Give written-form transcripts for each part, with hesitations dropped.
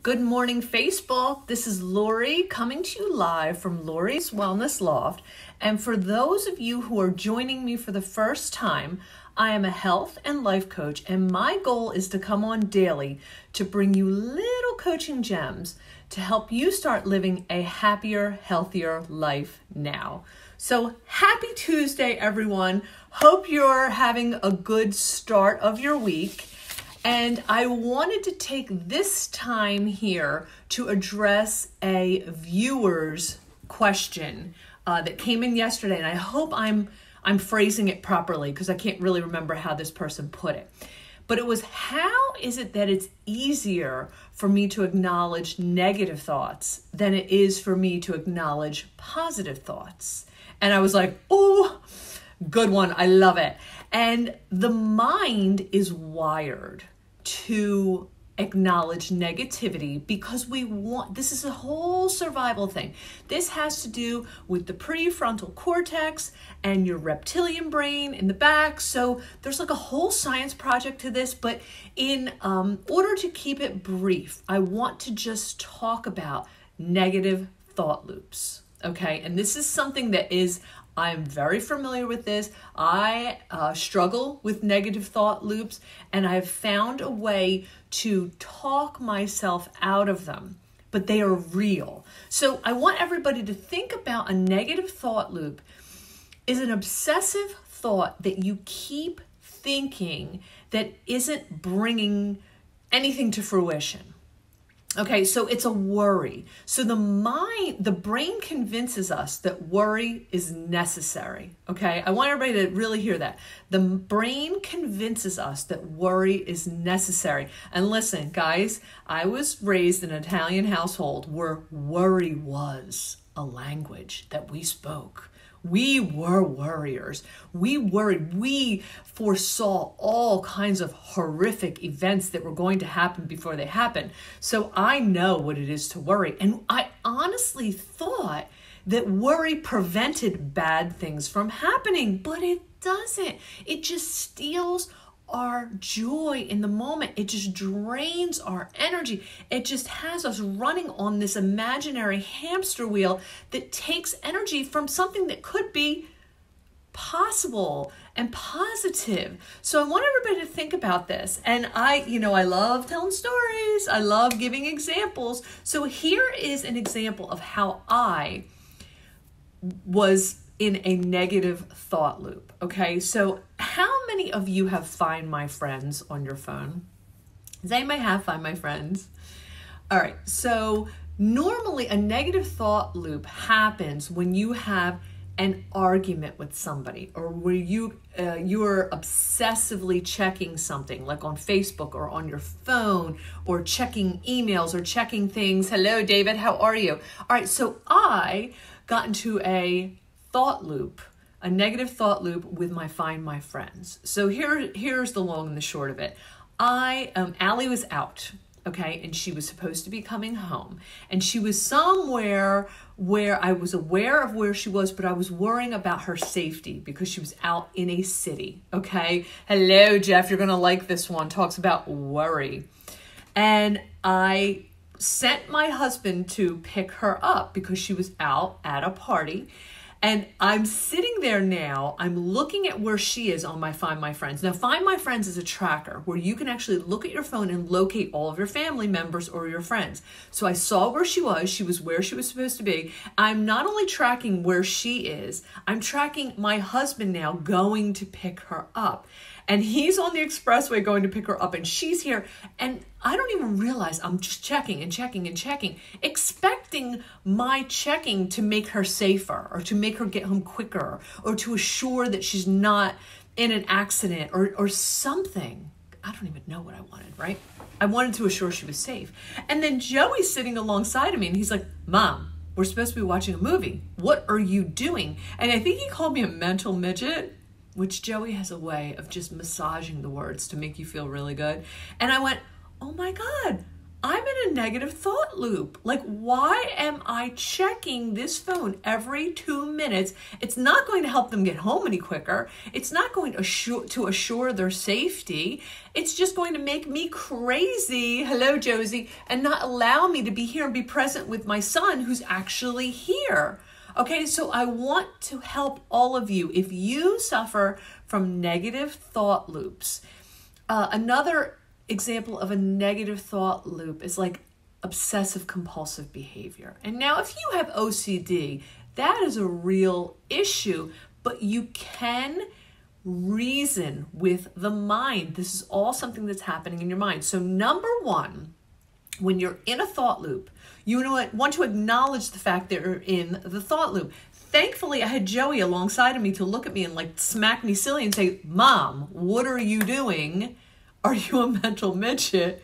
Good morning, Facebook. This is Lori coming to you live from Lori's Wellness Loft. And for those of you who are joining me for the first time, I am a health and life coach, and my goal is to come on daily to bring you little coaching gems to help you start living a happier, healthier life now. So happy Tuesday, everyone. Hope you're having a good start of your week. And I wanted to take this time here to address a viewer's question that came in yesterday. And I hope I'm phrasing it properly because I can't really remember how this person put it. But it was, how is it that it's easier for me to acknowledge negative thoughts than it is for me to acknowledge positive thoughts? And I was like, oh, good one. I love it. And the mind is wired to acknowledge negativity because we want, this is a whole survival thing. This has to do with the prefrontal cortex and your reptilian brain in the back. So there's like a whole science project to this, but in order to keep it brief, I want to just talk about negative thought loops. Okay, and this is something that I'm very familiar with this. I struggle with negative thought loops, and I've found a way to talk myself out of them, but they are real. So I want everybody to think about a negative thought loop is an obsessive thought that you keep thinking that isn't bringing anything to fruition. Okay, so it's a worry. So the brain convinces us that worry is necessary. Okay, I want everybody to really hear that. The brain convinces us that worry is necessary. And listen, guys, I was raised in an Italian household where worry was a language that we spoke. We were worriers. We worried. We foresaw all kinds of horrific events that were going to happen before they happened. So I know what it is to worry. And I honestly thought that worry prevented bad things from happening, but it doesn't. It just steals our joy in the moment. It just drains our energy. It just has us running on this imaginary hamster wheel that takes energy from something that could be possible and positive. So I want everybody to think about this. And I love telling stories. I love giving examples. So here is an example of how I was in a negative thought loop. Okay, so how many of you have Find My Friends on your phone? Does anybody have Find My Friends? All right, so normally a negative thought loop happens when you have an argument with somebody, or where you're obsessively checking something like on Facebook or on your phone, or checking emails or checking things. Hello, David, how are you? All right, so I got into a thought loop, a negative thought loop with my Find My Friends. So here's the long and the short of it. Allie was out, okay, and she was supposed to be coming home, and she was somewhere where I was aware of where she was, but I was worrying about her safety because she was out in a city, okay? Hello, Jeff, you're gonna like this one. Talks about worry. And I sent my husband to pick her up because she was out at a party. And I'm sitting there now, I'm looking at where she is on my Find My Friends. Now, Find My Friends is a tracker where you can actually look at your phone and locate all of your family members or your friends. So I saw where she was where she was supposed to be. I'm not only tracking where she is, I'm tracking my husband now going to pick her up. And he's on the expressway going to pick her up, and she's here. And I don't even realize I'm just checking and checking and checking, expecting my checking to make her safer, or to make her get home quicker, or to assure that she's not in an accident or something. I don't even know what I wanted, right? I wanted to assure she was safe. And then Joey's sitting alongside of me, and he's like, Mom, we're supposed to be watching a movie. What are you doing? And I think he called me a mental midget, which Joey has a way of just massaging the words to make you feel really good. And I went, oh my God, I'm in in a negative thought loop. Like, why am I checking this phone every 2 minutes? It's not going to help them get home any quicker. It's not going to assure their safety. It's just going to make me crazy, hello Josie, and not allow me to be here and be present with my son who's actually here. Okay, so I want to help all of you. If you suffer from negative thought loops, another example of a negative thought loop is like obsessive compulsive behavior. And now if you have OCD, that is a real issue, but you can reason with the mind. This is all something that's happening in your mind. So number one, when you're in a thought loop, you want to acknowledge the fact that you're in the thought loop. Thankfully, I had Joey alongside of me to look at me and like smack me silly and say, Mom, what are you doing? Are you a mental midget?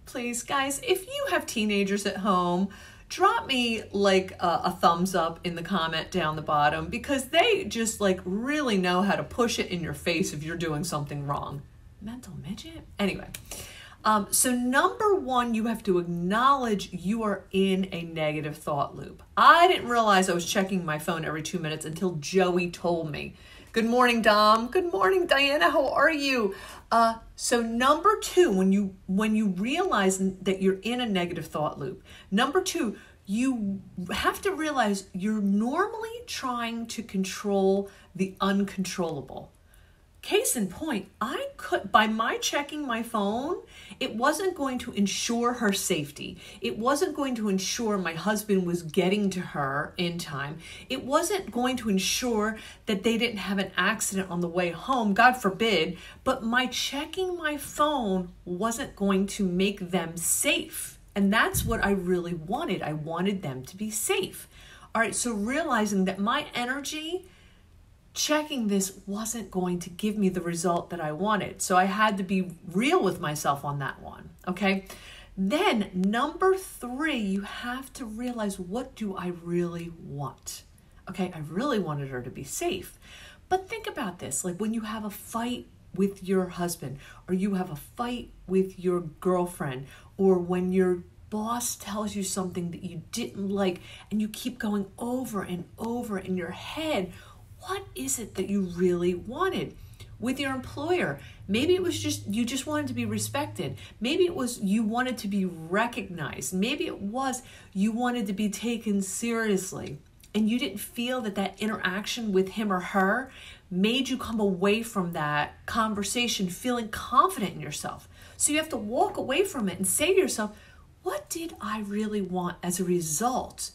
Please, guys, if you have teenagers at home, drop me like a thumbs up in the comment down the bottom, because they just like really know how to push it in your face if you're doing something wrong. Mental midget? Anyway, so number one, you have to acknowledge you are in a negative thought loop. I didn't realize I was checking my phone every 2 minutes until Joey told me. Good morning, Dom. Good morning, Diana. How are you? So number two, when you realize that you're in a negative thought loop, number two, you have to realize you're normally trying to control the uncontrollable. Case in point, by my checking my phone, it wasn't going to ensure her safety. It wasn't going to ensure my husband was getting to her in time. It wasn't going to ensure that they didn't have an accident on the way home, God forbid, but my checking my phone wasn't going to make them safe. And that's what I really wanted. I wanted them to be safe. All right, so realizing that my energy checking this wasn't going to give me the result that I wanted. So I had to be real with myself on that one, okay? Then number three, you have to realize, what do I really want? Okay, I really wanted her to be safe. But think about this, like when you have a fight with your husband, or you have a fight with your girlfriend, or when your boss tells you something that you didn't like, and you keep going over and over in your head, what is it that you really wanted? With your employer, maybe it was just you just wanted to be respected. Maybe it was you wanted to be recognized. Maybe it was you wanted to be taken seriously, and you didn't feel that interaction with him or her made you come away from that conversation feeling confident in yourself. So you have to walk away from it and say to yourself, what did I really want as a result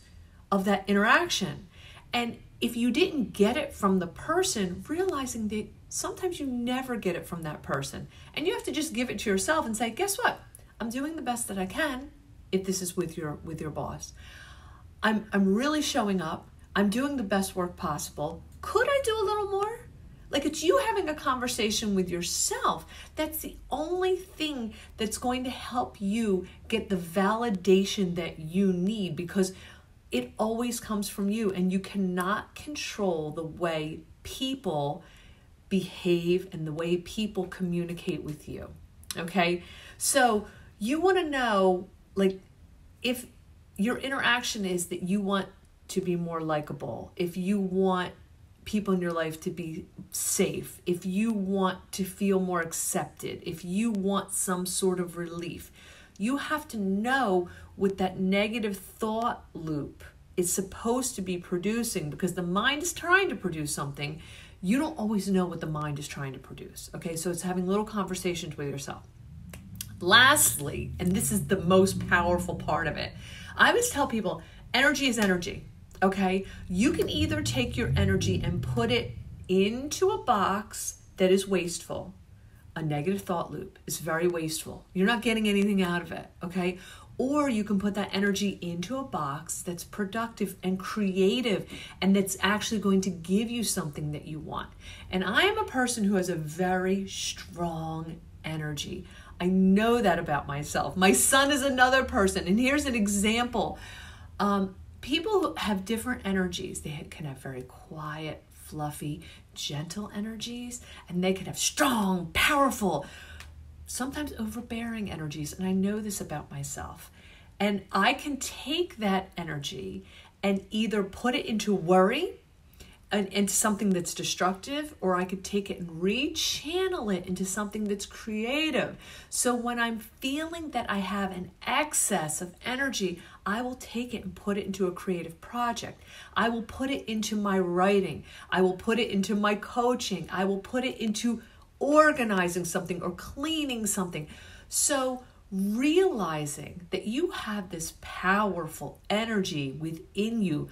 of that interaction? And if you didn't get it from the person, realizing that sometimes you never get it from that person. And you have to just give it to yourself and say, guess what? I'm doing the best that I can if this is with your boss. I'm really showing up. I'm doing the best work possible. Could I do a little more? Like, it's you having a conversation with yourself. That's the only thing that's going to help you get the validation that you need, because it always comes from you, and you cannot control the way people behave and the way people communicate with you. Okay? So you want to know, like, if your interaction is that you want to be more likable, if you want people in your life to be safe, if you want to feel more accepted, if you want some sort of relief, you have to know what that negative thought loop is supposed to be producing, because the mind is trying to produce something. You don't always know what the mind is trying to produce. Okay, so it's having little conversations with yourself. Lastly, and this is the most powerful part of it, I always tell people, energy is energy. Okay, you can either take your energy and put it into a box that is wasteful. A negative thought loop is very wasteful. You're not getting anything out of it, okay? Or you can put that energy into a box that's productive and creative, and that's actually going to give you something that you want. And I am a person who has a very strong energy. I know that about myself. My son is another person, and here's an example. People who have different energies, they can have very quiet, fluffy, gentle energies, and they can have strong, powerful, sometimes overbearing energies. And I know this about myself. And I can take that energy and either put it into worry and into something that's destructive, or I could take it and rechannel it into something that's creative. So when I'm feeling that I have an excess of energy, I will take it and put it into a creative project. I will put it into my writing. I will put it into my coaching. I will put it into organizing something or cleaning something. So realizing that you have this powerful energy within you,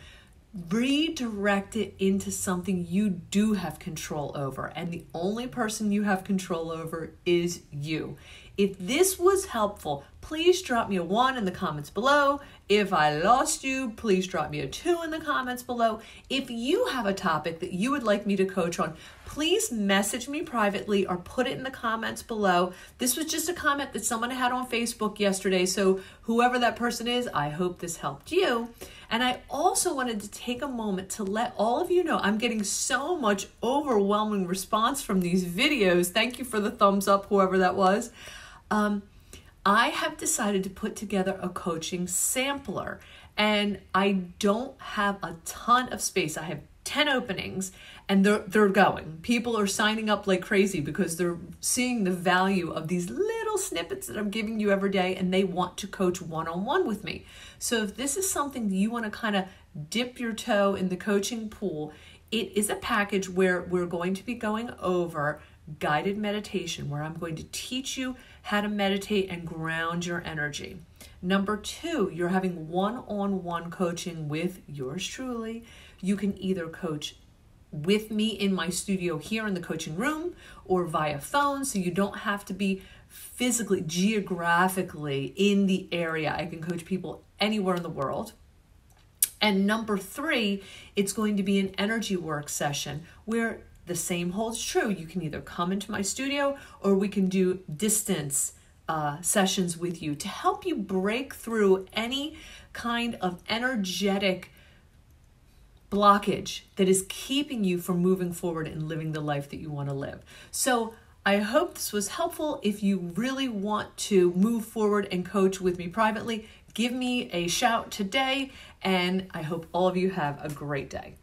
redirect it into something you do have control over. And the only person you have control over is you. If this was helpful, please drop me a 1 in the comments below. If I lost you, please drop me a 2 in the comments below. If you have a topic that you would like me to coach on, please message me privately or put it in the comments below. This was just a comment that someone had on Facebook yesterday, so whoever that person is, I hope this helped you. And I also wanted to take a moment to let all of you know I'm getting so much overwhelming response from these videos. Thank you for the thumbs up, whoever that was. I have decided to put together a coaching sampler, and I don't have a ton of space. I have 10 openings, and they're going. People are signing up like crazy because they're seeing the value of these little snippets that I'm giving you every day, and they want to coach one-on-one with me. So if this is something that you want to kind of dip your toe in the coaching pool, it is a package where we're going to be going over guided meditation, where I'm going to teach you how to meditate and ground your energy. Number 2, you're having one-on-one coaching with yours truly. You can either coach with me in my studio here in the coaching room or via phone, so you don't have to be physically, geographically in the area. I can coach people anywhere in the world. And number 3, it's going to be an energy work session where the same holds true. You can either come into my studio or we can do distance sessions with you to help you break through any kind of energetic blockage that is keeping you from moving forward and living the life that you want to live. So I hope this was helpful. If you really want to move forward and coach with me privately, give me a shout today, and I hope all of you have a great day.